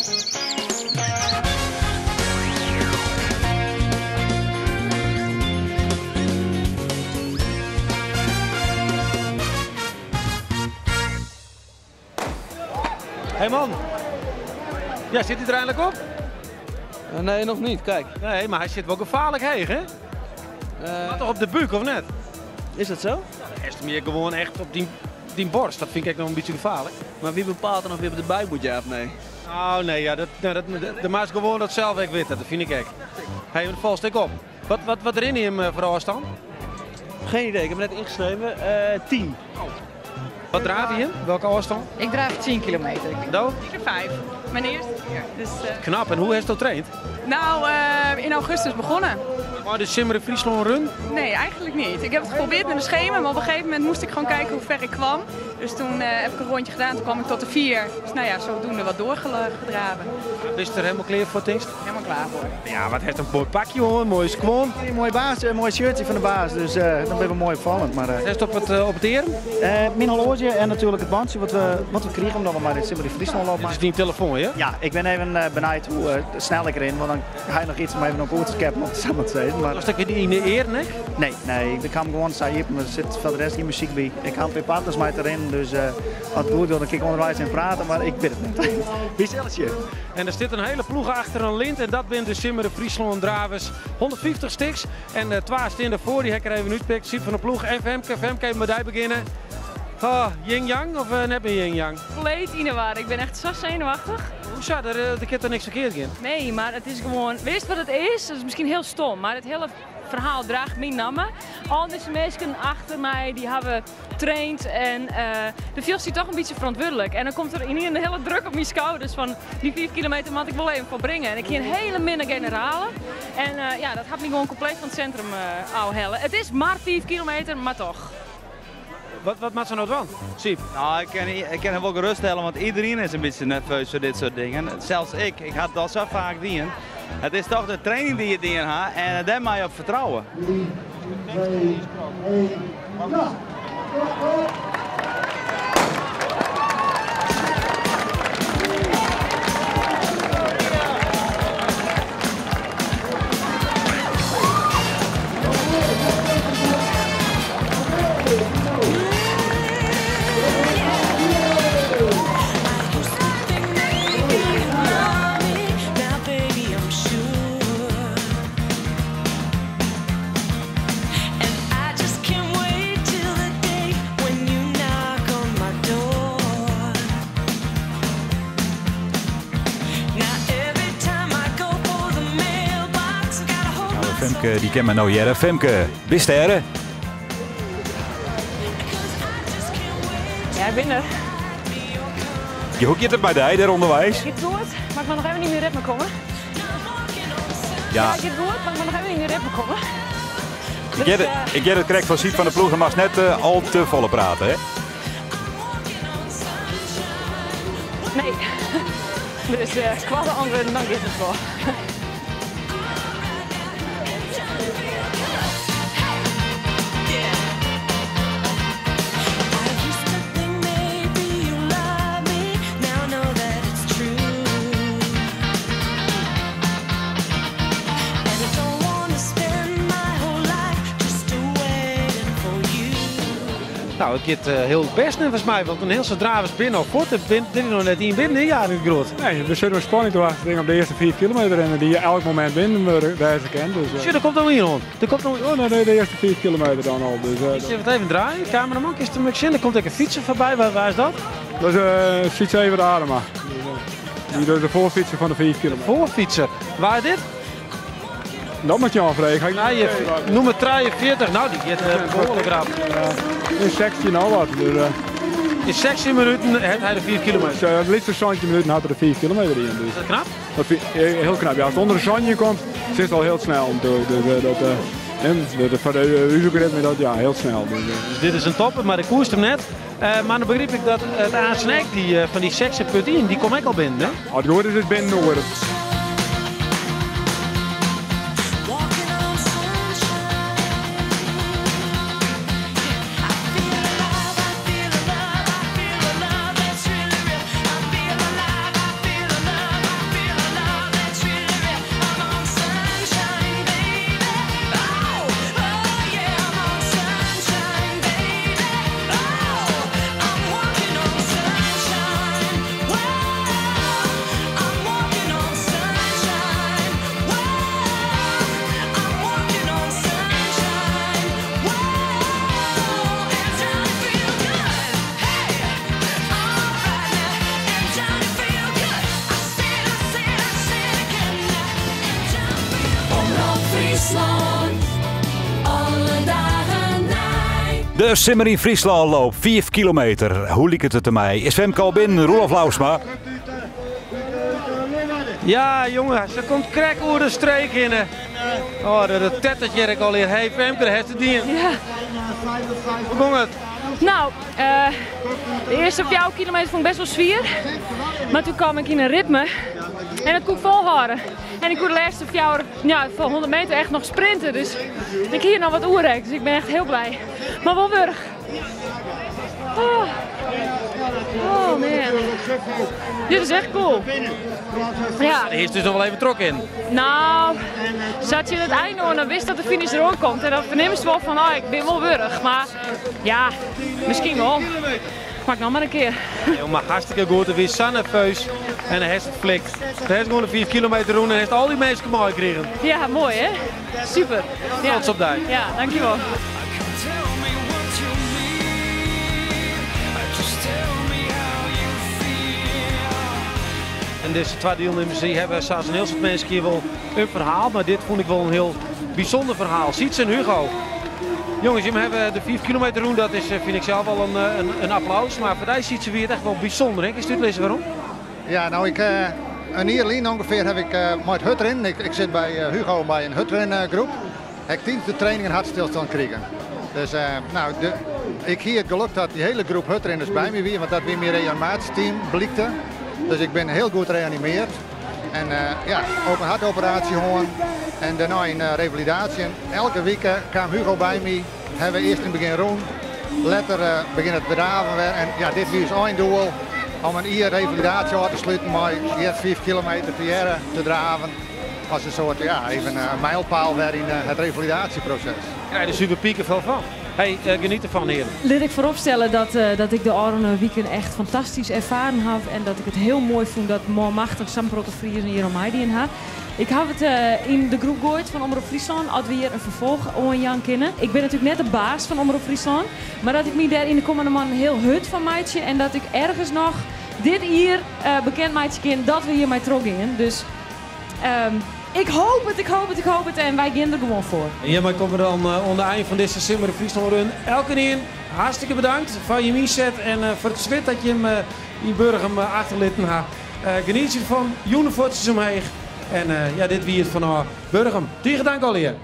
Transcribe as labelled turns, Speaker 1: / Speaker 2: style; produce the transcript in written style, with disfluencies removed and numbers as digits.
Speaker 1: Hé man, ja, zit hij er eindelijk op?
Speaker 2: Nee, nog niet, kijk.
Speaker 1: Nee, maar hij zit wel gevaarlijk heeg, hè? Maar toch op de buik, of net?
Speaker 2: Is dat zo?
Speaker 1: Hij is meer gewoon echt op die borst. Dat vind ik nog een beetje gevaarlijk.
Speaker 2: Maar wie bepaalt dan of je op de buik moet, ja of nee?
Speaker 1: Oh nee, ja, de maas gewoon dat zelf ik weet, dat vind ik echt. Hé, val stik op. Wat erin in hem voor afstand?
Speaker 2: Geen idee, ik heb hem net ingeschreven. 10.
Speaker 1: Wat draait hij in? Welke afstand?
Speaker 3: Ik draag 10 kilometer.
Speaker 1: Nou?
Speaker 3: Ik heb 5. Mijn eerste keer. Dus,
Speaker 1: Knap, en hoe heeft hij getraind?
Speaker 3: nou, in augustus begonnen.
Speaker 1: Maar de Simmeren Friesland Run?
Speaker 3: Nee, eigenlijk niet. Ik heb het geprobeerd met een schema, maar op een gegeven moment moest ik gewoon kijken hoe ver ik kwam. Dus toen heb ik een rondje gedaan, toen kwam ik tot de 4. Dus nou ja, zodoende wat doorgedraven.
Speaker 1: Is er helemaal klaar voor het dienst?
Speaker 3: Helemaal klaar voor.
Speaker 1: Ja, wat heeft een mooi pakje hoor, mooi squon.
Speaker 4: Een mooi baas, een mooi shirtje van de baas, dus dan ben ik mooi opvallend. Maar,
Speaker 1: Hij is op het eren?
Speaker 4: mijn horloge en natuurlijk het bandje wat we kregen omdat we maar in Simmeren Friesland lopen.
Speaker 1: Dit is die telefoon, ja?
Speaker 4: Ja, ik ben even benijd hoe snel ik erin, want dan ga je nog iets om even nog goed te cappen op de samen. Maar
Speaker 1: Was dat in de eer, nee?
Speaker 4: nee, ik kan gewoon zeggen, er zit voor de rest geen muziek bij. Ik ga een paar partners met erin, dus wat ik goed wil, dan kan ik onderwijs in praten, maar ik weet het niet. Wie is je?
Speaker 1: En er zit een hele ploeg achter een lint en dat bent de Simmeren Friesland Dravers. 150 stiks en 2 staan ervoor, die hekker even uitpikt. Siep van de ploeg en Femke met die beginnen. Oh, yin-yang of net meer yin-yang?
Speaker 5: Compleet in de war. Ik ben echt zo zenuwachtig.
Speaker 1: Hoe zou er kent er niks verkeerd in?
Speaker 5: Nee, maar het is gewoon... Weet je wat het is? Dat is misschien heel stom, maar het hele verhaal draagt mijn namen. Al deze mensen achter mij, die hebben getraind en de viel zich toch een beetje verantwoordelijk. En dan komt er in een hele druk op mijn schouders van die 4 kilometer moet ik wel even volbrengen. En ik ging een hele minne generalen. En ja, dat had me gewoon compleet van het centrum afhellen. Het is maar 5 kilometer, maar toch.
Speaker 1: Wat maakt ze nou van? Siep?
Speaker 6: Nou, ik kan hem wel geruststellen, want iedereen is een beetje nerveus voor dit soort dingen. Zelfs ik had dat zo vaak dienen. Het is toch de training die je dienen hebt en daar moet je op vertrouwen.
Speaker 7: 3, 2, 1, ja!
Speaker 8: Femke, die ken me nou jaren. Femke, wist er?
Speaker 5: Ja, ik ben er.
Speaker 8: Hoe gaat het bij die, daar onderwijs?
Speaker 5: Ik doe het, maar ik mag nog even niet meer ritme komen.
Speaker 8: Ja,
Speaker 5: Ik doe het, maar ik mag nog even niet meer ritme komen.
Speaker 8: ik get het correct van Siep van de ploeg. Dan mag net al te volle praten, hè?
Speaker 5: Nee. Dus qua de antwoorden, dan gaat het wel.
Speaker 1: Nou, het gaat heel best volgens mij, want een heel soort Dravers binnen al voort. Dit is nog net in binnen, ja, nu groot.
Speaker 9: Nee, we zitten met spanning te wachten op de eerste 4 kilometer en die elk moment binnen wijzen kan. Dus,
Speaker 1: Zie, er komt nog hier rond. Er komt nog...
Speaker 9: Oh, nee, de eerste 4 kilometer dan al. Dus,
Speaker 1: Even het even draaien. Cameraman, is er niks in? Er komt ook een fietser voorbij. Waar is dat?
Speaker 9: dat is fiets even de Adema. Die is de voorfietser van de 4 kilometer.
Speaker 1: Voorfietser. Waar is dit?
Speaker 9: Dat moet je afvregen.
Speaker 1: Noem het 43. Nou, die gaat behoorlijk rap.
Speaker 9: In 16 al wat. Dus,
Speaker 1: in 16 minuten heeft hij de 4 kilometer.
Speaker 9: Het liefste 20 minuten had er de 4 kilometer in. Dus.
Speaker 1: Is dat knap?
Speaker 9: Dat vind ik heel knap. Ja, als het onder de zandje komt, zit het al heel snel natuurlijk. Dus voor de uurritme dat ja, heel snel.
Speaker 1: Dus dit is een topper, maar de koers hem net. Maar dan begreep ik dat het aansnek van die 6.1, die kom ik al binnen. Hè?
Speaker 9: Als het goed is, het binnen door.
Speaker 10: Friesland, alle dagen night.
Speaker 8: De Simmer in Friesland loop 5 kilometer. Hoe liep het mij? Is Femke al binnen? Roelof Lausma.
Speaker 1: Ja, jongen, ze komt krek over de streek in. Oh, dat tettertje ik al hier. Hey, Femke, daar heeft het ding.
Speaker 5: Ja.
Speaker 1: Hoe ging het?
Speaker 5: Nou, de eerste 4 kilometer vond ik best wel zwier. Maar toen kwam ik in een ritme. En dat kon ik volhouden. En ik kon de laatste 100 meter echt nog sprinten. Dus ik hier nog wat oerrek. Dus ik ben echt heel blij. Maar wel wurg. Oh man. Dit is echt cool. Ja.
Speaker 1: Hier is dus nog wel even trok in.
Speaker 5: Nou, zat je in het einde en dan wist dat de finish er ook komt. En dan verneem je wel van, oh, ik ben wel wurg. Maar ja, misschien wel. Maak nog maar een keer.
Speaker 1: Ja, maar hartstikke goed. Er is Sanne Feus en hij heeft het flikt. Hij heeft gewoon de 4 kilometer doen en heeft al die mensen mooi gekregen.
Speaker 5: Ja, mooi hè? Super. Ja.
Speaker 1: Trots op die.
Speaker 5: Ja, dankjewel.
Speaker 1: En deze twee deelnemers die hebben zoals een heel soort mensen hier wel een verhaal. Maar dit vond ik wel een heel bijzonder verhaal. Siets en Hugo. Jongens, jullie hebben de 4 kilometer doen, dat is, vind ik zelf wel een applaus. Maar voor die Sietse weer echt wel bijzonder. Hè? Is dit lezen waarom?
Speaker 11: Ja, nou een jaar geleden ongeveer heb ik met hutren. Ik zit bij Hugo bij een hutrengroep. Heb ik 10 de training en hartstilstand gekregen. Dus ik hier het geluk dat die hele groep hutrenners bij me weer, want dat weer mijn reanimatieteam blikte. Dus ik ben heel goed gereanimeerd. En ook een hartoperatie gewoon. En daarna een revalidatie. En elke week kwam Hugo bij me. Hebben we eerst in het begin rond. Later beginnen het draven weer. En ja, dit is één doel. Om een revalidatie te sluiten. Maar eerst 5 kilometer per jaar te draven. Als een soort, even een mijlpaal weer in het revalidatieproces.
Speaker 1: Ja, de super pieken veel van. Hey, geniet ervan, heren.
Speaker 12: Laat ik vooropstellen dat ik de Oranje weekend echt fantastisch ervaren heb. En dat ik het heel mooi vond dat machtig Samprotte Fries en Jeroen Heidi in had. Ik heb het in de groep gegooid van Omroep Friesland. Als we hier een vervolg aan Jan kennen. Ik ben natuurlijk net de baas van Omroep Friesland. Maar dat ik me daar in de komende man heel hut van maatje. En dat ik ergens nog dit hier bekend maatje ken dat we hier mee terug gingen. Dus ik hoop het en wij gaan er gewoon voor.
Speaker 1: En hiermee komen we dan onder eind van deze Simmer Friesland Run. Elke in hartstikke bedankt voor je inzet en voor het zwit dat je hem in Burgum achterlitten hebt. Geniet je van, Joenevoortjes omheen. En dit wie het van Burgum. Die dank al hier.